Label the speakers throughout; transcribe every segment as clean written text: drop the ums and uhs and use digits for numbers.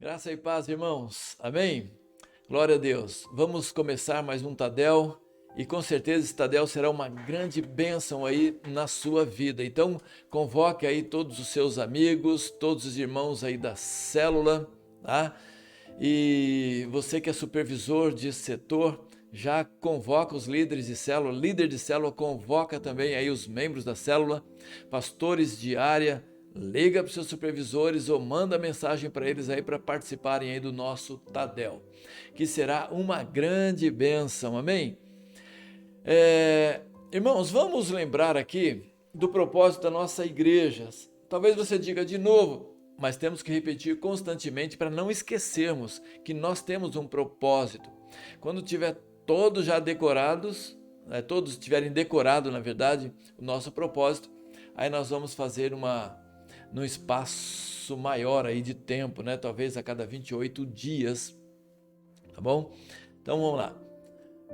Speaker 1: Graça e paz, irmãos. Amém? Glória a Deus. Vamos começar mais um Tadel e com certeza esse Tadel será uma grande bênção aí na sua vida. Então, convoque aí todos os seus amigos, todos os irmãos aí da célula, tá? E você que é supervisor de setor, já convoca os líderes de célula. Líder de célula convoca também aí os membros da célula, pastores de área. Liga para os seus supervisores ou manda mensagem para eles aí para participarem aí do nosso Tadel, que será uma grande bênção, amém? Irmãos, vamos lembrar aqui do propósito da nossa igreja. Talvez você diga de novo, mas temos que repetir constantemente para não esquecermos que nós temos um propósito. Quando tiver todos já decorados, todos tiverem decorado, na verdade, o nosso propósito, aí nós vamos fazer num espaço maior aí de tempo, né? Talvez a cada 28 dias, tá bom? Então vamos lá.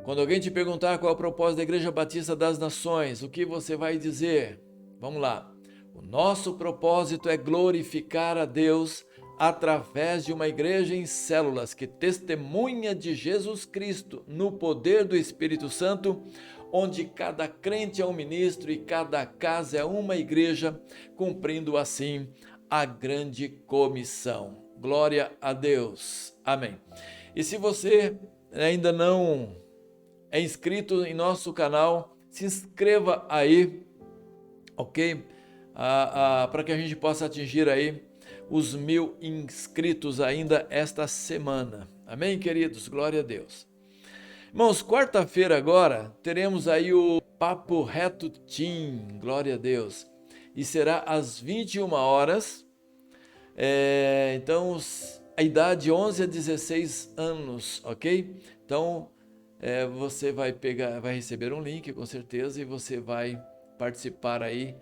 Speaker 1: Quando alguém te perguntar qual é o propósito da Igreja Batista das Nações, o que você vai dizer? Vamos lá. O nosso propósito é glorificar a Deus através de uma igreja em células que testemunha de Jesus Cristo no poder do Espírito Santo, onde cada crente é um ministro e cada casa é uma igreja, cumprindo assim a grande comissão. Glória a Deus. Amém. E se você ainda não é inscrito em nosso canal, se inscreva aí, ok? Para que a gente possa atingir aí os 1000 inscritos ainda esta semana. Amém, queridos? Glória a Deus. Irmãos, quarta-feira agora teremos aí o Papo Reto Team, glória a Deus. E será às 21 horas. Então, a idade 11 a 16 anos, ok? Então, você vai receber um link com certeza e você vai participar aí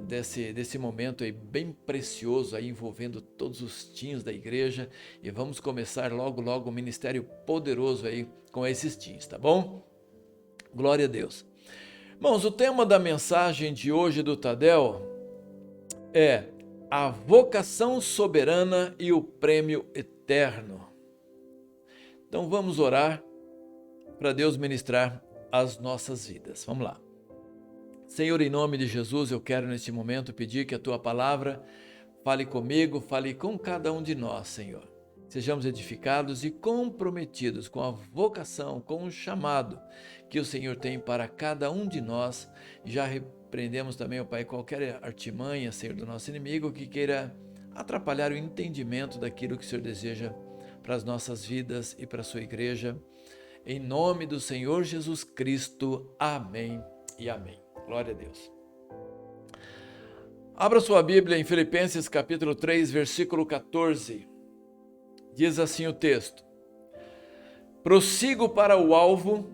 Speaker 1: desse momento aí bem precioso aí envolvendo todos os teams da igreja e vamos começar logo um ministério poderoso aí com esses teams, tá bom? Glória a Deus. Irmãos, o tema da mensagem de hoje do Tadel é a vocação soberana e o prêmio eterno. Então vamos orar para Deus ministrar as nossas vidas. Vamos lá. Senhor, em nome de Jesus, eu quero neste momento pedir que a Tua palavra fale comigo, fale com cada um de nós, Senhor. Sejamos edificados e comprometidos com a vocação, com o chamado que o Senhor tem para cada um de nós. Já repreendemos também, ó Pai, qualquer artimanha, Senhor, do nosso inimigo que queira atrapalhar o entendimento daquilo que o Senhor deseja para as nossas vidas e para a sua igreja. Em nome do Senhor Jesus Cristo, amém e amém. Glória a Deus. Abra sua Bíblia em Filipenses capítulo 3, versículo 14. Diz assim o texto: prossigo para o alvo,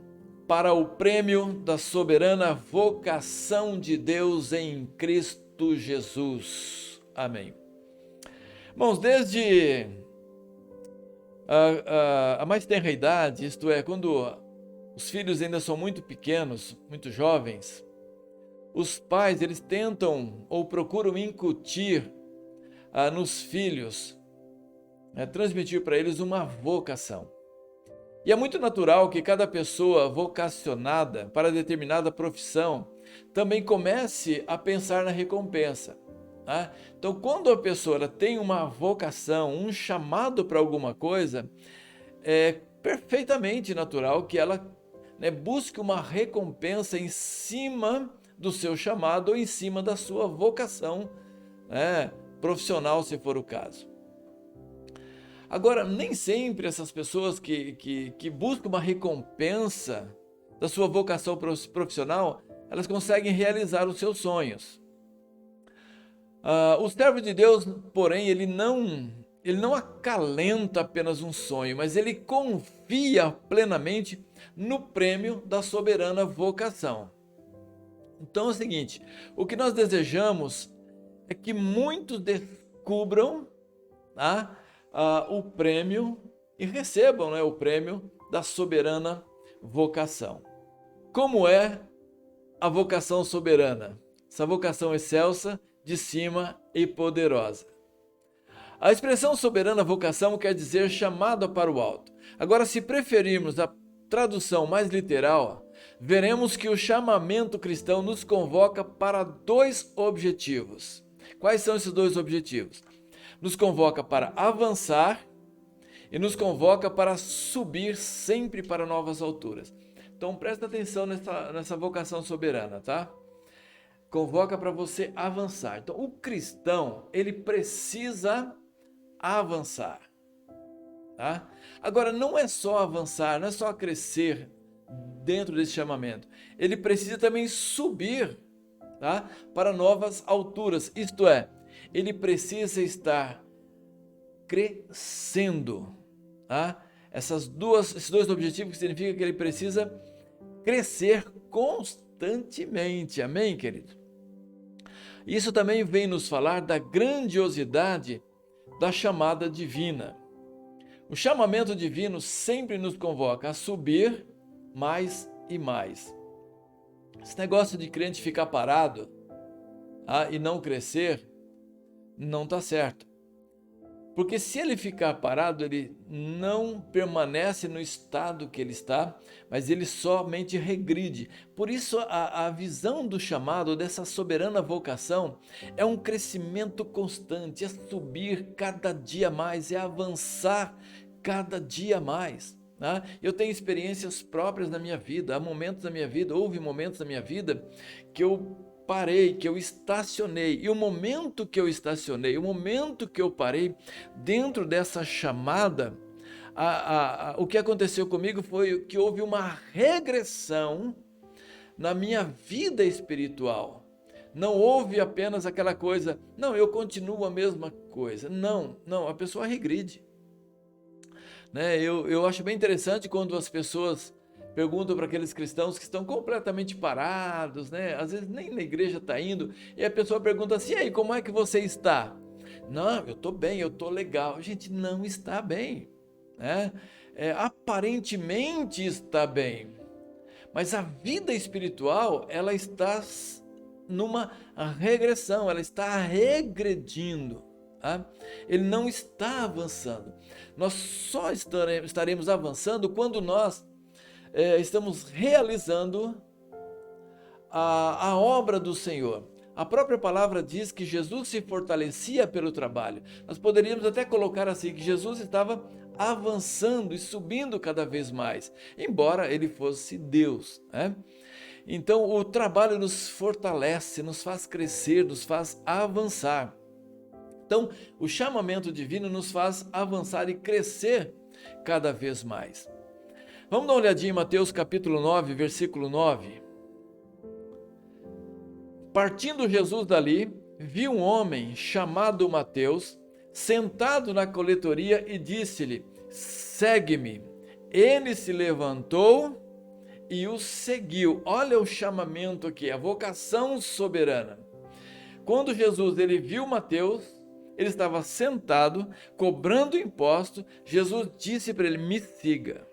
Speaker 1: para o prêmio da soberana vocação de Deus em Cristo Jesus. Amém. Irmãos, desde a mais tenra idade, isto é, quando os filhos ainda são muito pequenos, muito jovens, os pais eles tentam ou procuram incutir nos filhos, transmitir para eles uma vocação. E é muito natural que cada pessoa vocacionada para determinada profissão também comece a pensar na recompensa. Tá? Então, quando a pessoa ela tem uma vocação, um chamado para alguma coisa, é perfeitamente natural que ela busque uma recompensa em cima do seu chamado ou em cima da sua vocação profissional, se for o caso. Agora, nem sempre essas pessoas que buscam uma recompensa da sua vocação profissional, elas conseguem realizar os seus sonhos. O servo de Deus, porém, ele não acalenta apenas um sonho, mas ele confia plenamente no prêmio da soberana vocação. Então é o seguinte, o que nós desejamos é que muitos descubram o prêmio e recebam o prêmio da soberana vocação. Como é a vocação soberana? Essa vocação excelsa, de cima e poderosa. A expressão soberana vocação quer dizer chamada para o alto. Agora, se preferirmos a tradução mais literal, veremos que o chamamento cristão nos convoca para dois objetivos. Quais são esses dois objetivos? Nos convoca para avançar e nos convoca para subir sempre para novas alturas. Então presta atenção nessa vocação soberana, tá? Convoca para você avançar. Então o cristão, ele precisa avançar, tá? Agora não é só avançar, não é só crescer dentro desse chamamento. Ele precisa também subir, tá? Para novas alturas. Isto é, ele precisa estar crescendo, tá? Esses dois objetivos que significa que ele precisa crescer constantemente. Amém, querido? Isso também vem nos falar da grandiosidade da chamada divina. O chamamento divino sempre nos convoca a subir mais e mais. Esse negócio de crente ficar parado e não crescer, não está certo. Porque se ele ficar parado, ele não permanece no estado que ele está, mas ele somente regride. Por isso a visão do chamado, dessa soberana vocação, é um crescimento constante, é subir cada dia mais, é avançar cada dia mais. Tá? Eu tenho experiências próprias na minha vida, houve momentos da minha vida que eu parei, que eu estacionei, e o momento que eu estacionei, o momento que eu parei dentro dessa chamada, o que aconteceu comigo foi que houve uma regressão na minha vida espiritual. Não houve apenas aquela coisa, não, eu continuo a mesma coisa. Não, a pessoa regride. Né? Eu acho bem interessante quando as pessoas perguntam para aqueles cristãos que estão completamente parados, né? Às vezes nem na igreja está indo, e a pessoa pergunta assim, e aí, como é que você está? Não, eu estou bem, eu estou legal. Gente, não está bem, né? Aparentemente está bem, mas a vida espiritual, ela está numa regressão, ela está regredindo. Tá? Ele não está avançando. Nós só estaremos avançando quando nós estamos realizando a obra do Senhor. A própria palavra diz que Jesus se fortalecia pelo trabalho. Nós poderíamos até colocar assim, que Jesus estava avançando e subindo cada vez mais, embora ele fosse Deus, né? Então o trabalho nos fortalece, nos faz crescer, nos faz avançar. Então o chamamento divino nos faz avançar e crescer cada vez mais. Vamos dar uma olhadinha em Mateus capítulo 9, versículo 9. Partindo Jesus dali, viu um homem chamado Mateus, sentado na coletoria e disse-lhe, segue-me. Ele se levantou e o seguiu. Olha o chamamento aqui, a vocação soberana. Quando Jesus ele viu Mateus, ele estava sentado, cobrando imposto, Jesus disse para ele, me siga.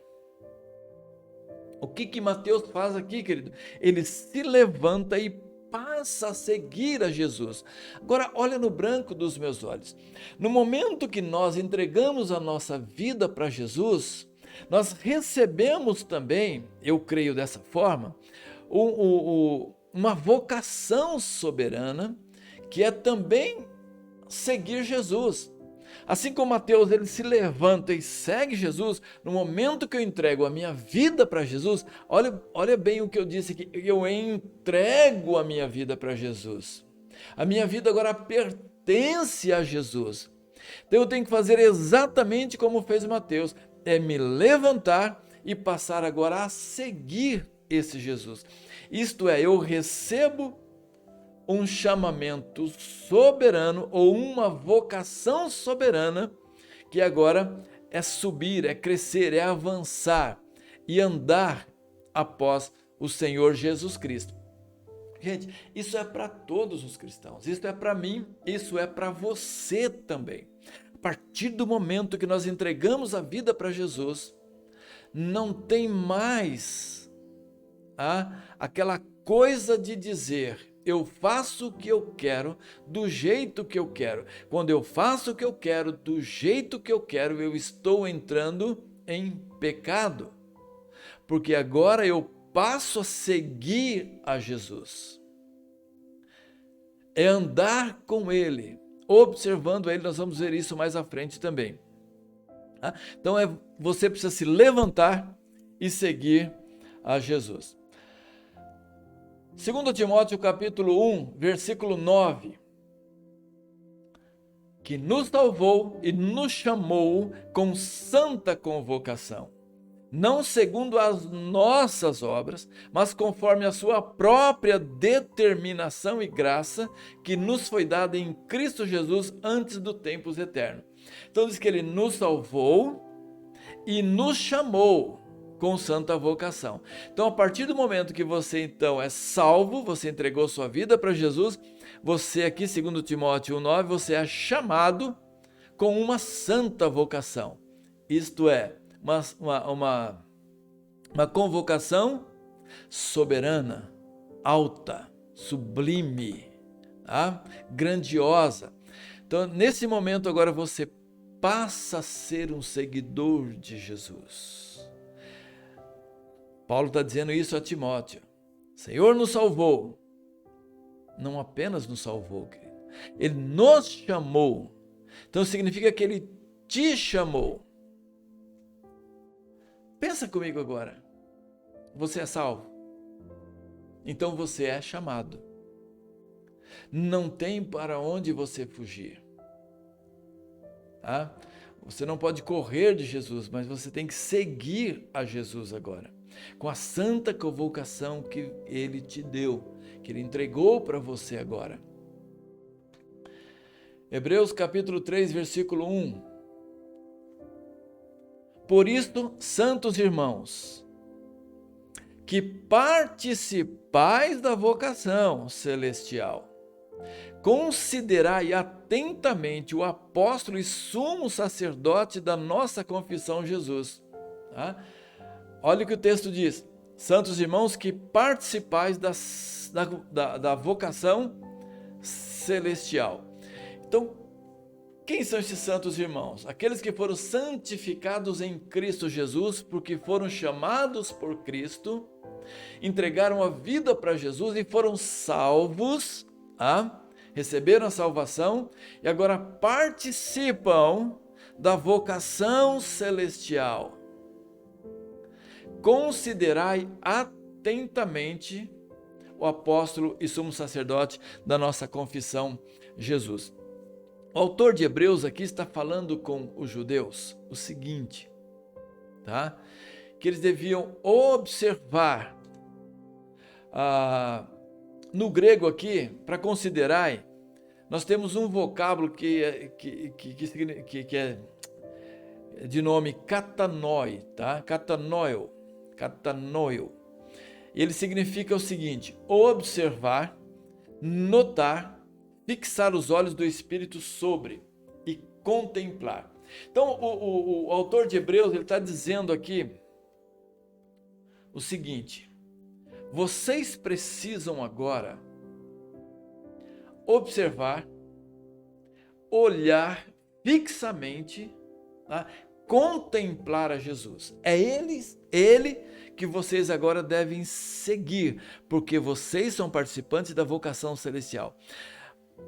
Speaker 1: O que Mateus faz aqui, querido? Ele se levanta e passa a seguir a Jesus. Agora, olha no branco dos meus olhos. No momento que nós entregamos a nossa vida para Jesus, nós recebemos também, eu creio dessa forma, uma vocação soberana, que é também seguir Jesus. Assim como Mateus ele se levanta e segue Jesus, no momento que eu entrego a minha vida para Jesus, olha bem o que eu disse aqui, eu entrego a minha vida para Jesus. A minha vida agora pertence a Jesus. Então eu tenho que fazer exatamente como fez Mateus, é me levantar e passar agora a seguir esse Jesus. Isto é, eu recebo um chamamento soberano ou uma vocação soberana que agora é subir, é crescer, é avançar e andar após o Senhor Jesus Cristo. Gente, isso é para todos os cristãos, isso é para mim, isso é para você também. A partir do momento que nós entregamos a vida para Jesus, não tem mais aquela coisa de dizer, eu faço o que eu quero, do jeito que eu quero. Quando eu faço o que eu quero, do jeito que eu quero, eu estou entrando em pecado. Porque agora eu passo a seguir a Jesus. É andar com Ele, observando Ele. Nós vamos ver isso mais à frente também. Então você precisa se levantar e seguir a Jesus. 2 Timóteo capítulo 1, versículo 9. Que nos salvou e nos chamou com santa convocação, não segundo as nossas obras, mas conforme a sua própria determinação e graça, que nos foi dada em Cristo Jesus antes dos tempos eternos. Então diz que ele nos salvou e nos chamou com santa vocação. Então, a partir do momento que você então é salvo, você entregou sua vida para Jesus, você aqui, segundo Timóteo 1,9, você é chamado com uma santa vocação. Isto é, uma convocação soberana, alta, sublime, tá? Grandiosa. Então, nesse momento agora você passa a ser um seguidor de Jesus. Paulo está dizendo isso a Timóteo. O Senhor nos salvou. Não apenas nos salvou, querido. Ele nos chamou. Então significa que Ele te chamou. Pensa comigo agora. Você é salvo. Então você é chamado. Não tem para onde você fugir. Tá? Você não pode correr de Jesus, mas você tem que seguir a Jesus agora. Com a santa convocação que Ele te deu, que Ele entregou para você agora. Hebreus capítulo 3, versículo 1. Por isto, santos irmãos, que participais da vocação celestial, considerai atentamente o apóstolo e sumo sacerdote da nossa confissão, Jesus. Tá? Olha o que o texto diz. Santos irmãos que participais da vocação celestial. Então, quem são esses santos irmãos? Aqueles que foram santificados em Cristo Jesus, porque foram chamados por Cristo, entregaram a vida para Jesus e foram salvos, receberam a salvação e agora participam da vocação celestial. Considerai atentamente o apóstolo e sumo sacerdote da nossa confissão, Jesus. O autor de Hebreus aqui está falando com os judeus o seguinte, tá? Que eles deviam observar, no grego aqui, para considerar, nós temos um vocábulo que é de nome katanoi, tá? Katanoio. Ele significa o seguinte: observar, notar, fixar os olhos do Espírito sobre e contemplar. Então, o autor de Hebreus ele está dizendo aqui o seguinte: vocês precisam agora observar, olhar fixamente, tá? Contemplar a Jesus. É ele que vocês agora devem seguir, porque vocês são participantes da vocação celestial.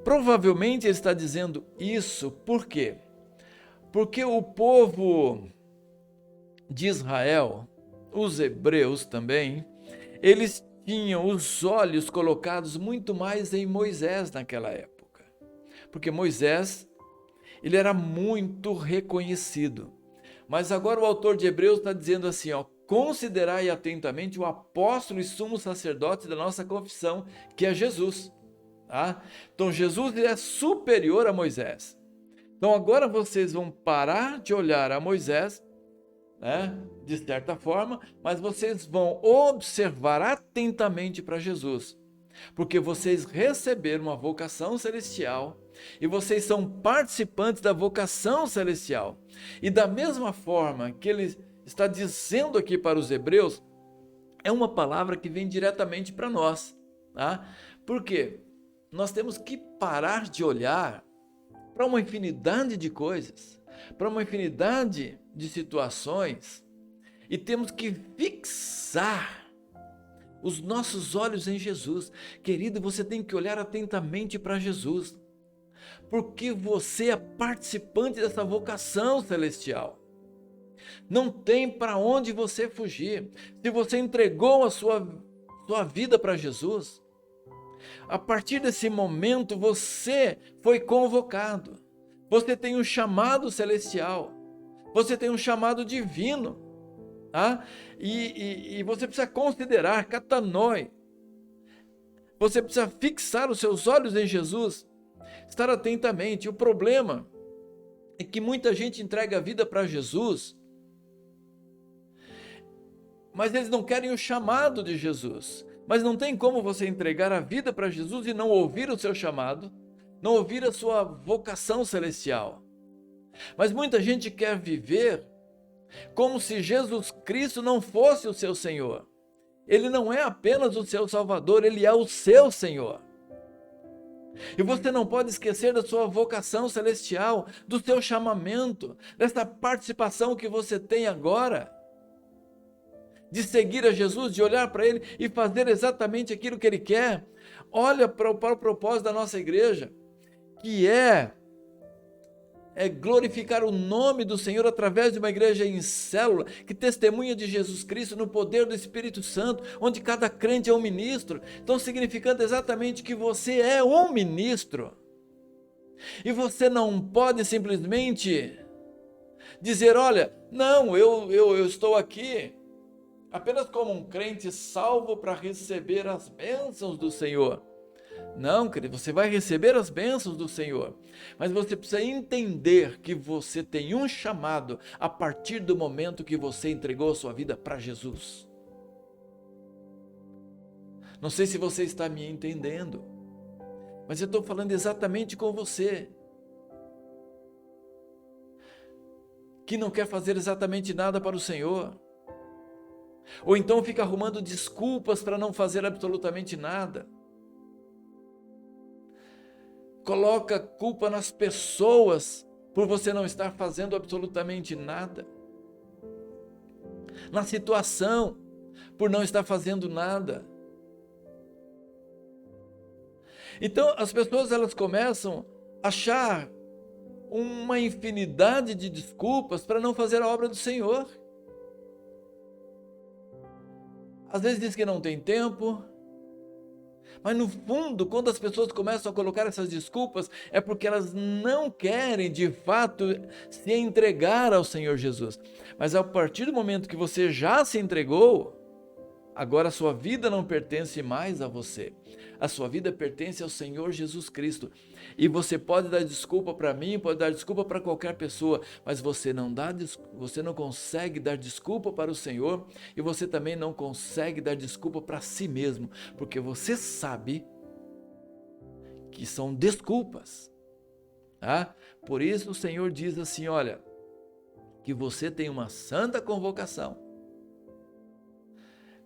Speaker 1: Provavelmente ele está dizendo isso por quê? Porque o povo de Israel, os hebreus também, eles tinham os olhos colocados muito mais em Moisés naquela época. Porque Moisés, ele era muito reconhecido. Mas agora o autor de Hebreus está dizendo assim, considerai atentamente o apóstolo e sumo sacerdote da nossa confissão, que é Jesus. Tá? Então Jesus é superior a Moisés. Então agora vocês vão parar de olhar a Moisés, né, de certa forma, mas vocês vão observar atentamente para Jesus, porque vocês receberam uma vocação celestial e vocês são participantes da vocação celestial. E da mesma forma que ele está dizendo aqui para os hebreus, é uma palavra que vem diretamente para nós, tá? Por quê? Nós temos que parar de olhar para uma infinidade de coisas, para uma infinidade de situações, e temos que fixar os nossos olhos em Jesus. Querido, você tem que olhar atentamente para Jesus, porque você é participante dessa vocação celestial. Não tem para onde você fugir. Se você entregou a sua vida para Jesus, a partir desse momento você foi convocado. Você tem um chamado celestial. Você tem um chamado divino. Tá? E você precisa considerar, katanoi. Você precisa fixar os seus olhos em Jesus. Estar atentamente. O problema é que muita gente entrega a vida para Jesus, mas eles não querem o chamado de Jesus. Mas não tem como você entregar a vida para Jesus e não ouvir o seu chamado, não ouvir a sua vocação celestial. Mas muita gente quer viver como se Jesus Cristo não fosse o seu Senhor. Ele não é apenas o seu Salvador, ele é o seu Senhor. E você não pode esquecer da sua vocação celestial, do seu chamamento, dessa participação que você tem agora, de seguir a Jesus, de olhar para Ele e fazer exatamente aquilo que Ele quer. Olha para o propósito da nossa igreja, que é glorificar o nome do Senhor através de uma igreja em célula, que testemunha de Jesus Cristo no poder do Espírito Santo, onde cada crente é um ministro. Então, significando exatamente que você é um ministro. E você não pode simplesmente dizer, olha, não, eu estou aqui apenas como um crente salvo para receber as bênçãos do Senhor. Não, querido, você vai receber as bênçãos do Senhor, mas você precisa entender que você tem um chamado a partir do momento que você entregou a sua vida para Jesus. Não sei se você está me entendendo, mas eu estou falando exatamente com você, que não quer fazer exatamente nada para o Senhor, ou então fica arrumando desculpas para não fazer absolutamente nada. Coloca culpa nas pessoas por você não estar fazendo absolutamente nada. Na situação, por não estar fazendo nada. Então, as pessoas elas começam a achar uma infinidade de desculpas para não fazer a obra do Senhor. Às vezes diz que não tem tempo, mas no fundo, quando as pessoas começam a colocar essas desculpas, é porque elas não querem de fato se entregar ao Senhor Jesus. Mas a partir do momento que você já se entregou, agora a sua vida não pertence mais a você. A sua vida pertence ao Senhor Jesus Cristo. E você pode dar desculpa para mim, pode dar desculpa para qualquer pessoa, mas você não consegue dar desculpa para o Senhor, e você também não consegue dar desculpa para si mesmo, porque você sabe que são desculpas. Tá? Por isso o Senhor diz assim, olha, que você tem uma santa convocação.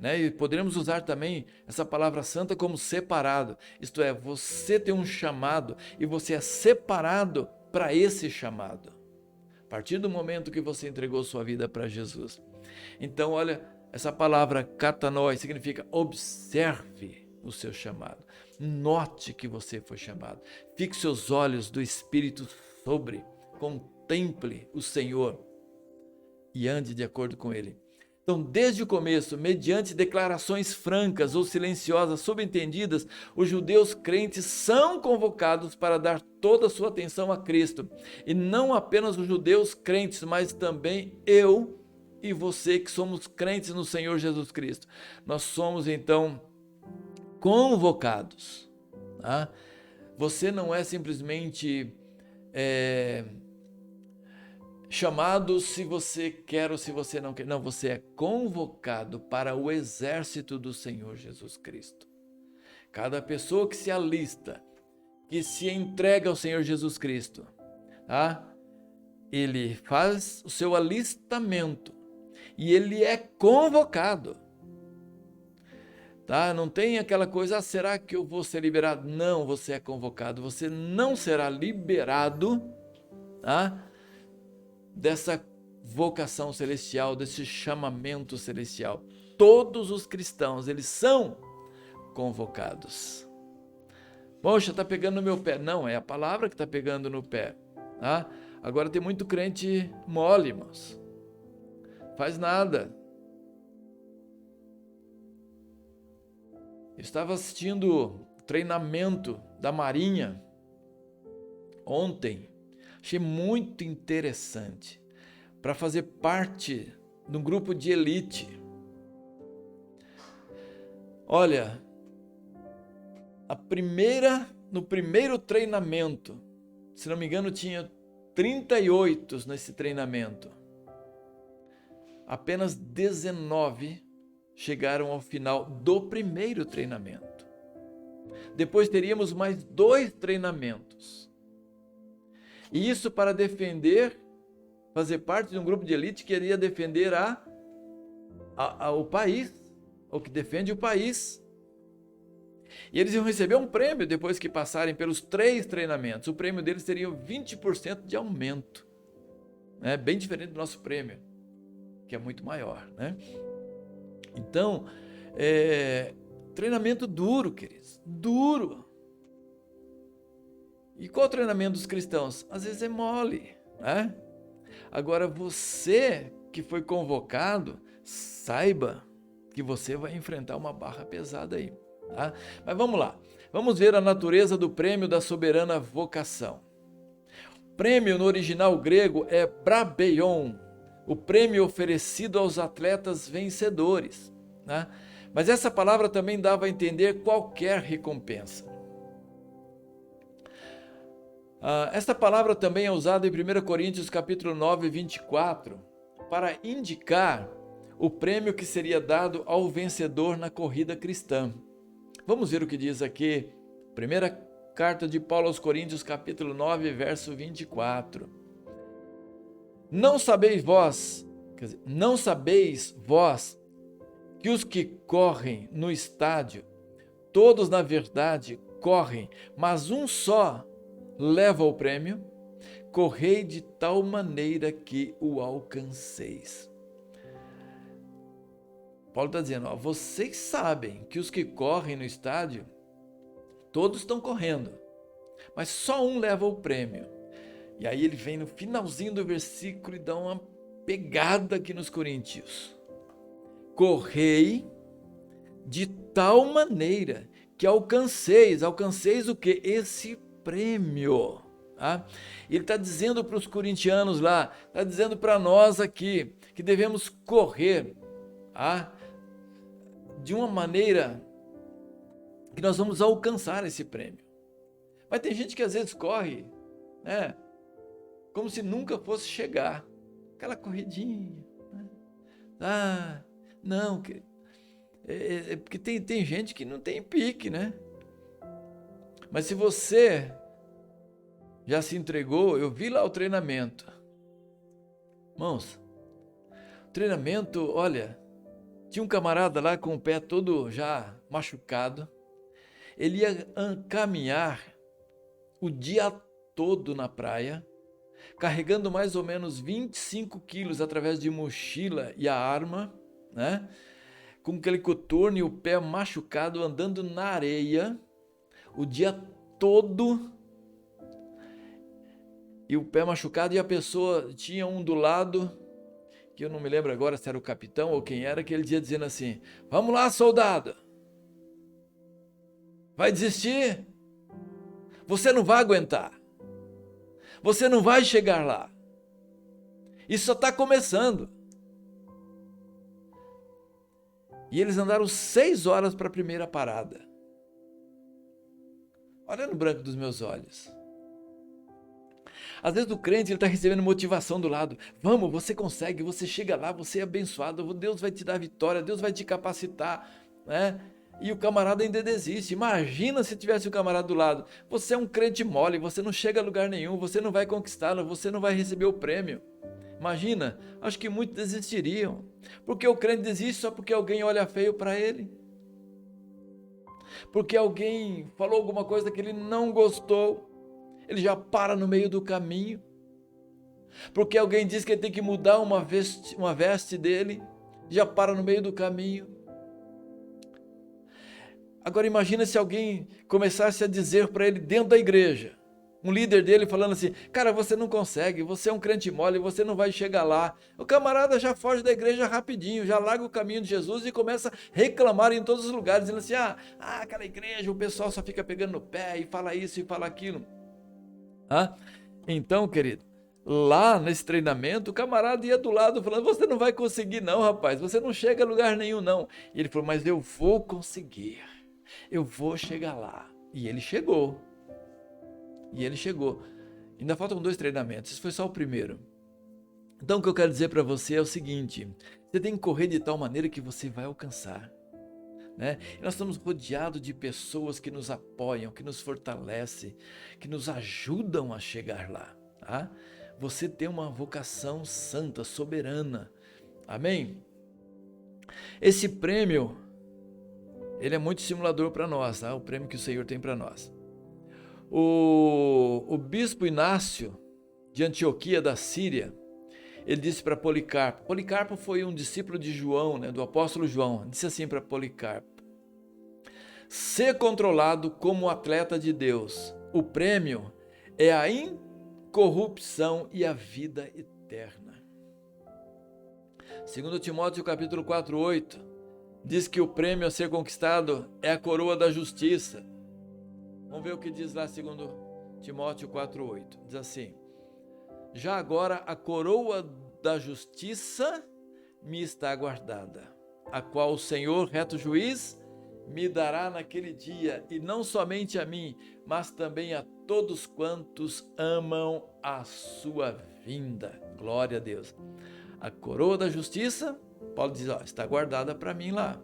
Speaker 1: E poderemos usar também essa palavra santa como separado, isto é, você tem um chamado e você é separado para esse chamado, a partir do momento que você entregou sua vida para Jesus. Então, olha, essa palavra katanoi significa observe o seu chamado, note que você foi chamado, fixe os olhos do Espírito sobre, contemple o Senhor e ande de acordo com Ele. Então, desde o começo, mediante declarações francas ou silenciosas subentendidas, os judeus crentes são convocados para dar toda a sua atenção a Cristo. E não apenas os judeus crentes, mas também eu e você que somos crentes no Senhor Jesus Cristo. Nós somos, então, convocados. Tá? Você não é simplesmente chamado se você quer ou se você não quer. Não, você é convocado para o exército do Senhor Jesus Cristo. Cada pessoa que se alista, que se entrega ao Senhor Jesus Cristo, tá? Ele faz o seu alistamento e ele é convocado. Tá? Não tem aquela coisa, será que eu vou ser liberado? Não, você é convocado, você não será liberado, tá? Dessa vocação celestial, desse chamamento celestial. Todos os cristãos, eles são convocados. Poxa, está pegando no meu pé. Não, é a palavra que está pegando no pé. Tá? Agora tem muito crente mole, irmãos. Faz nada. Eu estava assistindo treinamento da Marinha ontem. Achei muito interessante. Para fazer parte de um grupo de elite. Olha, no primeiro treinamento, se não me engano, tinha 38 nesse treinamento. Apenas 19 chegaram ao final do primeiro treinamento. Depois teríamos mais 2 treinamentos. E isso para fazer parte de um grupo de elite que iria defender o país, ou que defende o país. E eles iam receber um prêmio depois que passarem pelos 3 treinamentos. O prêmio deles seria 20% de aumento. Né? Bem diferente do nosso prêmio, que é muito maior. Né? Então, treinamento duro, queridos. Duro. E qual o treinamento dos cristãos? Às vezes é mole. Né? Agora, você que foi convocado, saiba que você vai enfrentar uma barra pesada aí. Tá? Mas vamos lá, vamos ver a natureza do prêmio da soberana vocação. O prêmio no original grego é brabeion, o prêmio oferecido aos atletas vencedores. Tá? Mas essa palavra também dava a entender qualquer recompensa. Essa palavra também é usada em 1 Coríntios capítulo 9, 24, para indicar o prêmio que seria dado ao vencedor na corrida cristã. Vamos ver o que diz aqui, primeira carta de Paulo aos Coríntios, capítulo 9, verso 24. Não sabeis vós que os que correm no estádio, todos na verdade correm, mas um só leva o prêmio? Correi de tal maneira que o alcanceis. Paulo está dizendo, vocês sabem que os que correm no estádio, todos estão correndo, mas só um leva o prêmio. E aí ele vem no finalzinho do versículo e dá uma pegada aqui nos coríntios. Correi de tal maneira que alcanceis o que? Esse prêmio. Tá? Ele está dizendo para os corintianos lá, está dizendo para nós aqui, que devemos correr, de uma maneira que nós vamos alcançar esse prêmio. Mas tem gente que às vezes corre, né, como se nunca fosse chegar, aquela corridinha, né? Não, porque tem gente que não tem pique, né? Mas se você já se entregou, eu vi lá o treinamento. Irmãos, o treinamento, olha, tinha um camarada lá com o pé todo já machucado. Ele ia caminhar o dia todo na praia, carregando mais ou menos 25 quilos através de mochila e a arma, né? Com aquele coturno e o pé machucado, andando na areia o dia todo. E o pé machucado, e a pessoa tinha um do lado, que eu não me lembro agora se era o capitão ou quem era, que ele ia dizendo assim, vamos lá, soldado, vai desistir? Você não vai aguentar, você não vai chegar lá, isso só está começando. E eles andaram 6 horas para a primeira parada. Olha no branco dos meus olhos. Às vezes o crente está recebendo motivação do lado. Vamos, você consegue, você chega lá, você é abençoado, Deus vai te dar vitória, Deus vai te capacitar, né? E o camarada ainda desiste. Imagina se tivesse o camarada do lado. Você é um crente mole, você não chega a lugar nenhum, você não vai conquistá-lo, você não vai receber o prêmio. Imagina, acho que muitos desistiriam. Porque o crente desiste só porque alguém olha feio para ele. porque alguém falou alguma coisa que ele não gostou, ele já para no meio do caminho, porque alguém diz que ele tem que mudar uma veste dele, já para no meio do caminho. Agora imagina se alguém começasse a dizer para ele dentro da igreja, um líder dele falando assim, cara, você não consegue, você é um crente mole, você não vai chegar lá. O camarada já foge da igreja rapidinho, já larga o caminho de Jesus e começa a reclamar em todos os lugares, dizendo assim, aquela igreja, o pessoal só fica pegando no pé e fala isso e fala aquilo. Então, querido, lá nesse treinamento, o camarada ia do lado falando, você não vai conseguir não, rapaz, você não chega a lugar nenhum não. E ele falou, mas eu vou conseguir, eu vou chegar lá. E ele chegou. Ainda faltam 2 treinamentos, esse foi só o primeiro. Então o que eu quero dizer para você é o seguinte, você tem que correr de tal maneira que você vai alcançar. Né? E nós estamos rodeados de pessoas que nos apoiam, que nos fortalecem, que nos ajudam a chegar lá. Tá? Você tem uma vocação santa, soberana. Amém? Esse prêmio, ele é muito estimulador para nós, tá? O prêmio que o Senhor tem para nós. O bispo Inácio, de Antioquia da Síria, ele disse para Policarpo, Policarpo foi um discípulo de João, né, do apóstolo João, disse assim para Policarpo, ser controlado como atleta de Deus, o prêmio é a incorrupção e a vida eterna. 2 Timóteo capítulo 4:8 diz que o prêmio a ser conquistado é a coroa da justiça. Vamos ver o que diz lá 2 Timóteo 4:8. Diz assim, já agora a coroa da justiça me está guardada, a qual o Senhor, reto juiz, me dará naquele dia, e não somente a mim, mas também a todos quantos amam a sua vinda. Glória a Deus. A coroa da justiça, Paulo diz, está guardada para mim lá.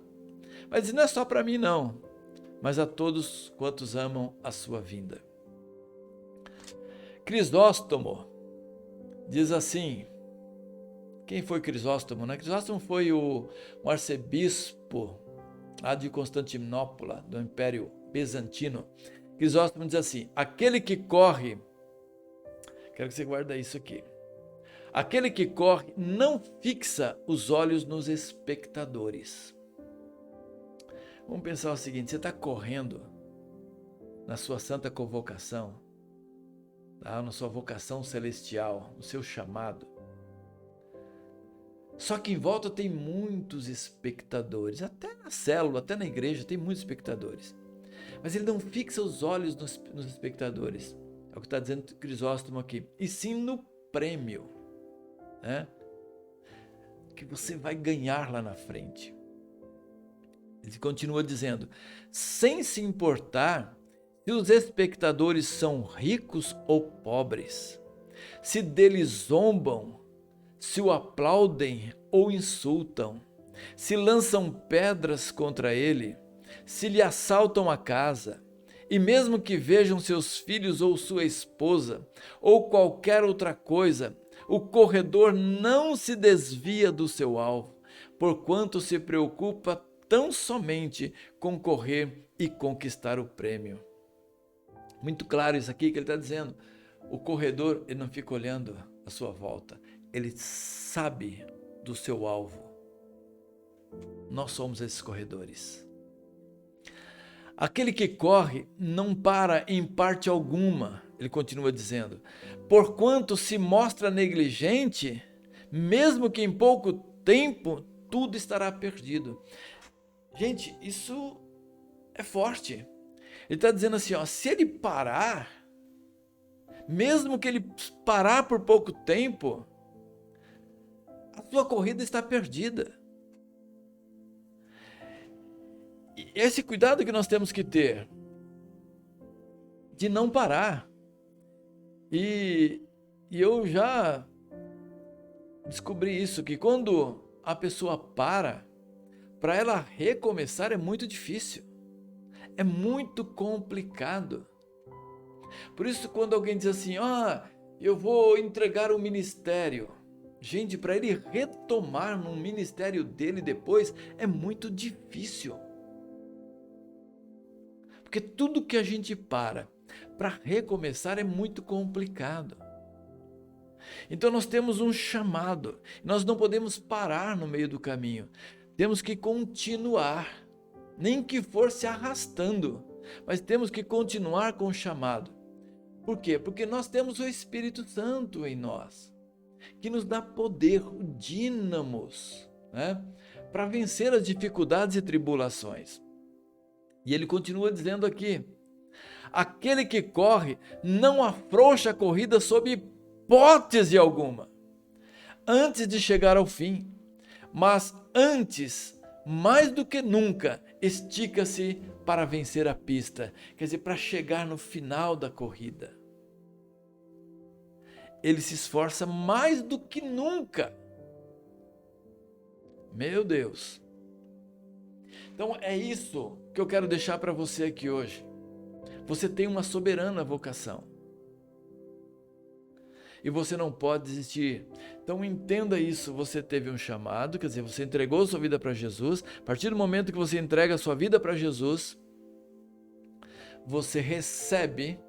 Speaker 1: Mas não é só para mim não, mas a todos quantos amam a sua vinda. Crisóstomo diz assim, quem foi Crisóstomo? Né? Crisóstomo foi um arcebispo lá de Constantinopla, do Império Bizantino. Crisóstomo diz assim, aquele que corre, quero que você guarde isso aqui, aquele que corre não fixa os olhos nos espectadores. Vamos pensar o seguinte, você está correndo na sua santa convocação, tá? Na sua vocação celestial, no seu chamado. Só que em volta tem muitos espectadores, até na célula, até na igreja tem muitos espectadores. Mas ele não fixa os olhos nos espectadores, é o que está dizendo Crisóstomo aqui, e sim no prêmio, né? Que você vai ganhar lá na frente. Ele continua dizendo, sem se importar se os espectadores são ricos ou pobres, se deles zombam, se o aplaudem ou insultam, se lançam pedras contra ele, se lhe assaltam a casa, e mesmo que vejam seus filhos ou sua esposa, ou qualquer outra coisa, o corredor não se desvia do seu alvo, porquanto se preocupa tão somente com correr e conquistar o prêmio. Muito claro isso aqui que ele está dizendo. O corredor, ele não fica olhando à sua volta, ele sabe do seu alvo. Nós somos esses corredores. Aquele que corre não para em parte alguma, ele continua dizendo, porquanto se mostra negligente, mesmo que em pouco tempo tudo estará perdido. Gente, isso é forte. Ele está dizendo assim, se ele parar, mesmo que ele parar por pouco tempo, a sua corrida está perdida. E esse cuidado que nós temos que ter, de não parar. E eu já descobri isso, que quando a pessoa para ela recomeçar é muito difícil. É muito complicado. Por isso, quando alguém diz assim, eu vou entregar o ministério. Gente, para ele retomar no ministério dele depois, é muito difícil. Porque tudo que a gente para recomeçar é muito complicado. Então nós temos um chamado, nós não podemos parar no meio do caminho, temos que continuar, nem que for se arrastando, mas temos que continuar com o chamado. Por quê? Porque nós temos o Espírito Santo em nós, que nos dá poder, o dínamos, né, para vencer as dificuldades e tribulações. E ele continua dizendo aqui: aquele que corre não afrouxa a corrida sob hipótese alguma, antes de chegar ao fim, mas antes, mais do que nunca, estica-se para vencer a pista, quer dizer, para chegar no final da corrida. Ele se esforça mais do que nunca. Meu Deus! Então é isso que eu quero deixar para você aqui hoje. Você tem uma soberana vocação. E você não pode desistir. Então entenda isso, você teve um chamado, quer dizer, você entregou sua vida para Jesus. A partir do momento que você entrega a sua vida para Jesus, você recebe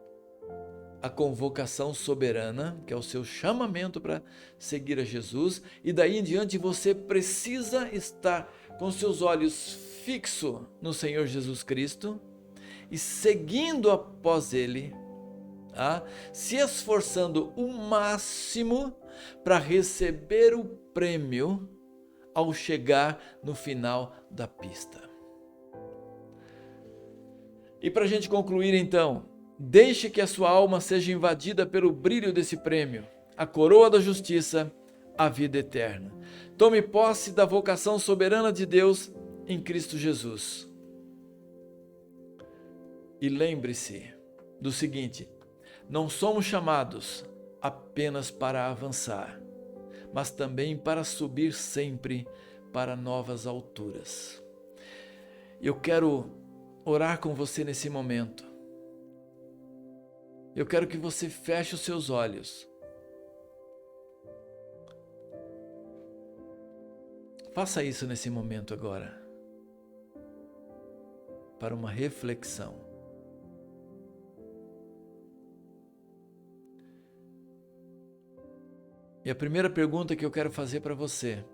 Speaker 1: a convocação soberana, que é o seu chamamento para seguir a Jesus, e daí em diante você precisa estar com seus olhos fixos no Senhor Jesus Cristo e seguindo após Ele, se esforçando o máximo para receber o prêmio ao chegar no final da pista. E para a gente concluir então, deixe que a sua alma seja invadida pelo brilho desse prêmio, a coroa da justiça, a vida eterna. Tome posse da vocação soberana de Deus em Cristo Jesus. E lembre-se do seguinte: não somos chamados apenas para avançar, mas também para subir sempre para novas alturas. Eu quero orar com você nesse momento. Eu quero que você feche os seus olhos. Faça isso nesse momento agora, para uma reflexão. E a primeira pergunta que eu quero fazer para você: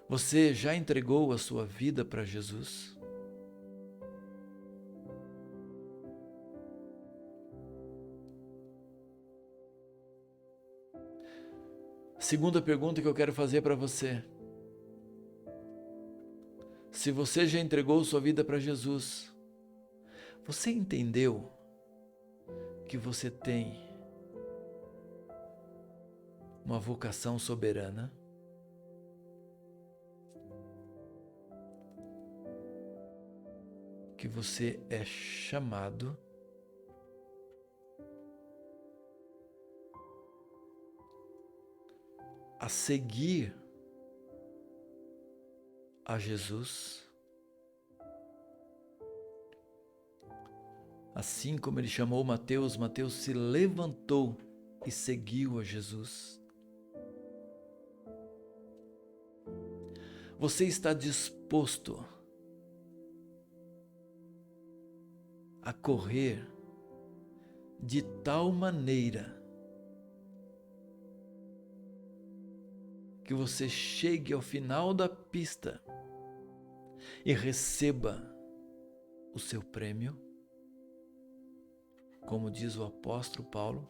Speaker 1: você já entregou a sua vida para Jesus? Segunda pergunta que eu quero fazer para você: se você já entregou sua vida para Jesus, você entendeu que você tem uma vocação soberana? Que você é chamado a seguir a Jesus, assim como ele chamou Mateus, Mateus se levantou e seguiu a Jesus. Você está disposto a correr de tal maneira que você chegue ao final da pista e receba o seu prêmio? Como diz o apóstolo Paulo,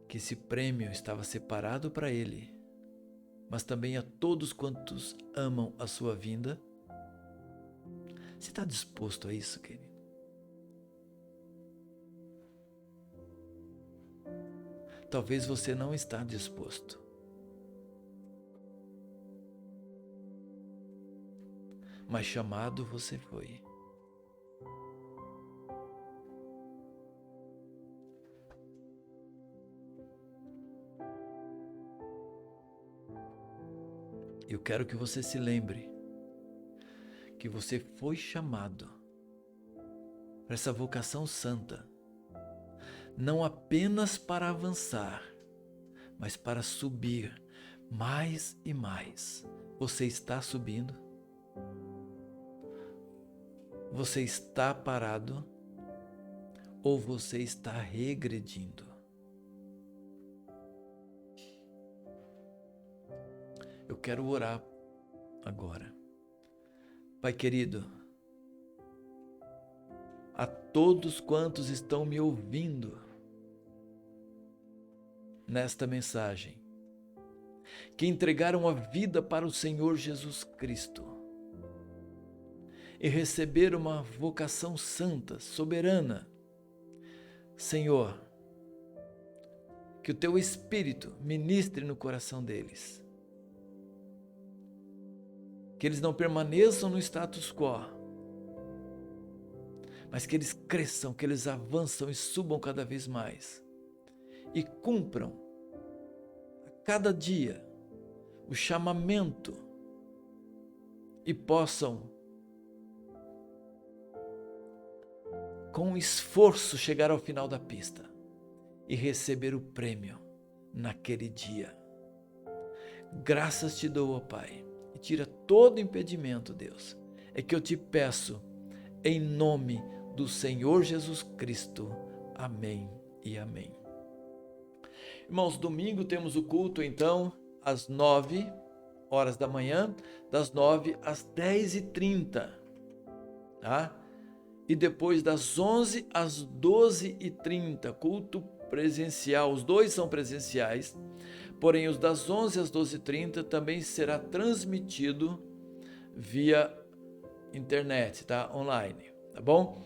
Speaker 1: que esse prêmio estava separado para ele, mas também a todos quantos amam a sua vinda. Você está disposto a isso, querido? Talvez você não está disposto. Mas chamado você foi. Eu quero que você se lembre que você foi chamado para essa vocação santa, não apenas para avançar, mas para subir mais e mais. Você está subindo? Você está parado ou você está regredindo? Eu quero orar agora. Pai querido, a todos quantos estão me ouvindo nesta mensagem, que entregaram a vida para o Senhor Jesus Cristo e receberam uma vocação santa, soberana, Senhor, que o Teu Espírito ministre no coração deles, que eles não permaneçam no status quo, mas que eles cresçam, que eles avançam e subam cada vez mais e cumpram a cada dia o chamamento e possam, com esforço, chegar ao final da pista e receber o prêmio naquele dia. Graças te dou, ó Pai, e tira todo impedimento, Deus. É que eu te peço, em nome do Senhor Jesus Cristo. Amém e amém. Irmãos, domingo temos o culto, então, às 9 horas da manhã, das 9 às 10h30, tá? E depois das 11 às 12h30, culto presencial. Os dois são presenciais, porém os das 11 às 12h30 também será transmitido via internet, tá? Online, tá bom?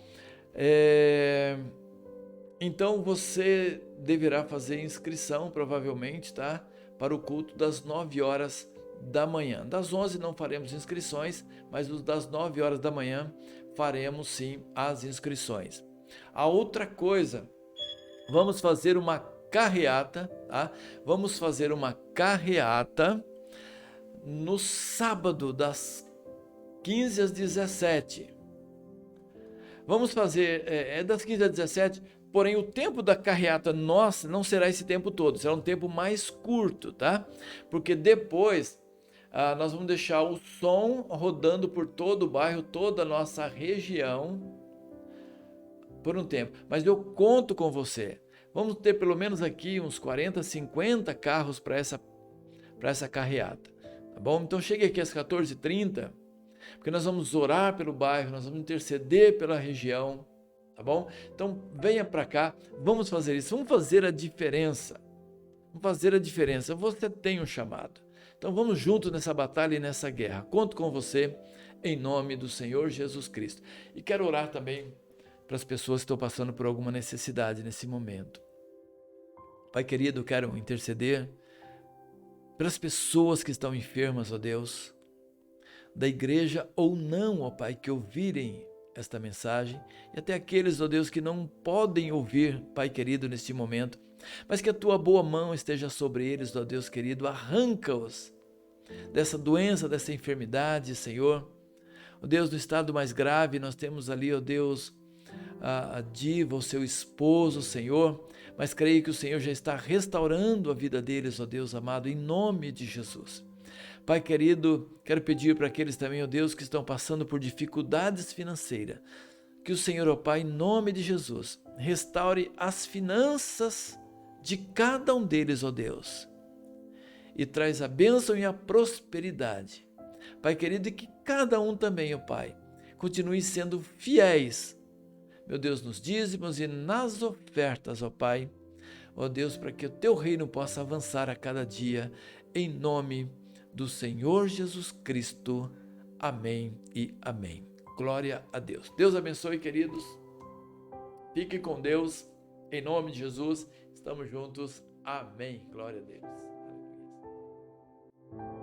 Speaker 1: Então você deverá fazer inscrição, provavelmente, tá? Para o culto das 9 horas da manhã. Das 11 não faremos inscrições, mas os das 9 horas da manhã faremos sim as inscrições. A outra coisa, vamos fazer uma carreata, tá? Vamos fazer uma carreata no sábado das 15 às 17. Vamos fazer, das 15 às 17, porém o tempo da carreata nossa não será esse tempo todo, será um tempo mais curto, tá? Porque depois nós vamos deixar o som rodando por todo o bairro, toda a nossa região, por um tempo. Mas eu conto com você. Vamos ter pelo menos aqui uns 40, 50 carros para essa carreata, tá bom? Então chegue aqui às 14h30, porque nós vamos orar pelo bairro, nós vamos interceder pela região, tá bom? Então venha para cá, vamos fazer isso, vamos fazer a diferença. Vamos fazer a diferença. Você tem um chamado. Então vamos juntos nessa batalha e nessa guerra. Conto com você em nome do Senhor Jesus Cristo. E quero orar também para as pessoas que estão passando por alguma necessidade nesse momento. Pai querido, quero interceder pelas pessoas que estão enfermas, ó Deus, da igreja ou não, ó Pai, que ouvirem esta mensagem, e até aqueles, ó Deus, que não podem ouvir, Pai querido, neste momento, mas que a Tua boa mão esteja sobre eles, ó Deus querido, arranca-os dessa doença, dessa enfermidade, Senhor. Ó Deus, no estado mais grave, nós temos ali, ó Deus, a Diva, o seu esposo, Senhor, mas creio que o Senhor já está restaurando a vida deles, ó Deus amado, em nome de Jesus. Pai querido, quero pedir para aqueles também, ó Deus, que estão passando por dificuldades financeiras, que o Senhor, ó Pai, em nome de Jesus, restaure as finanças de cada um deles, ó Deus, e traz a bênção e a prosperidade. Pai querido, e que cada um também, ó Pai, continue sendo fiéis, meu Deus, nos dízimos e nas ofertas, ó Pai, ó Deus, para que o Teu reino possa avançar a cada dia, em nome do Senhor Jesus Cristo. Amém e amém. Glória a Deus. Deus abençoe, queridos. Fique com Deus. Em nome de Jesus, estamos juntos. Amém. Glória a Deus. Aleluia.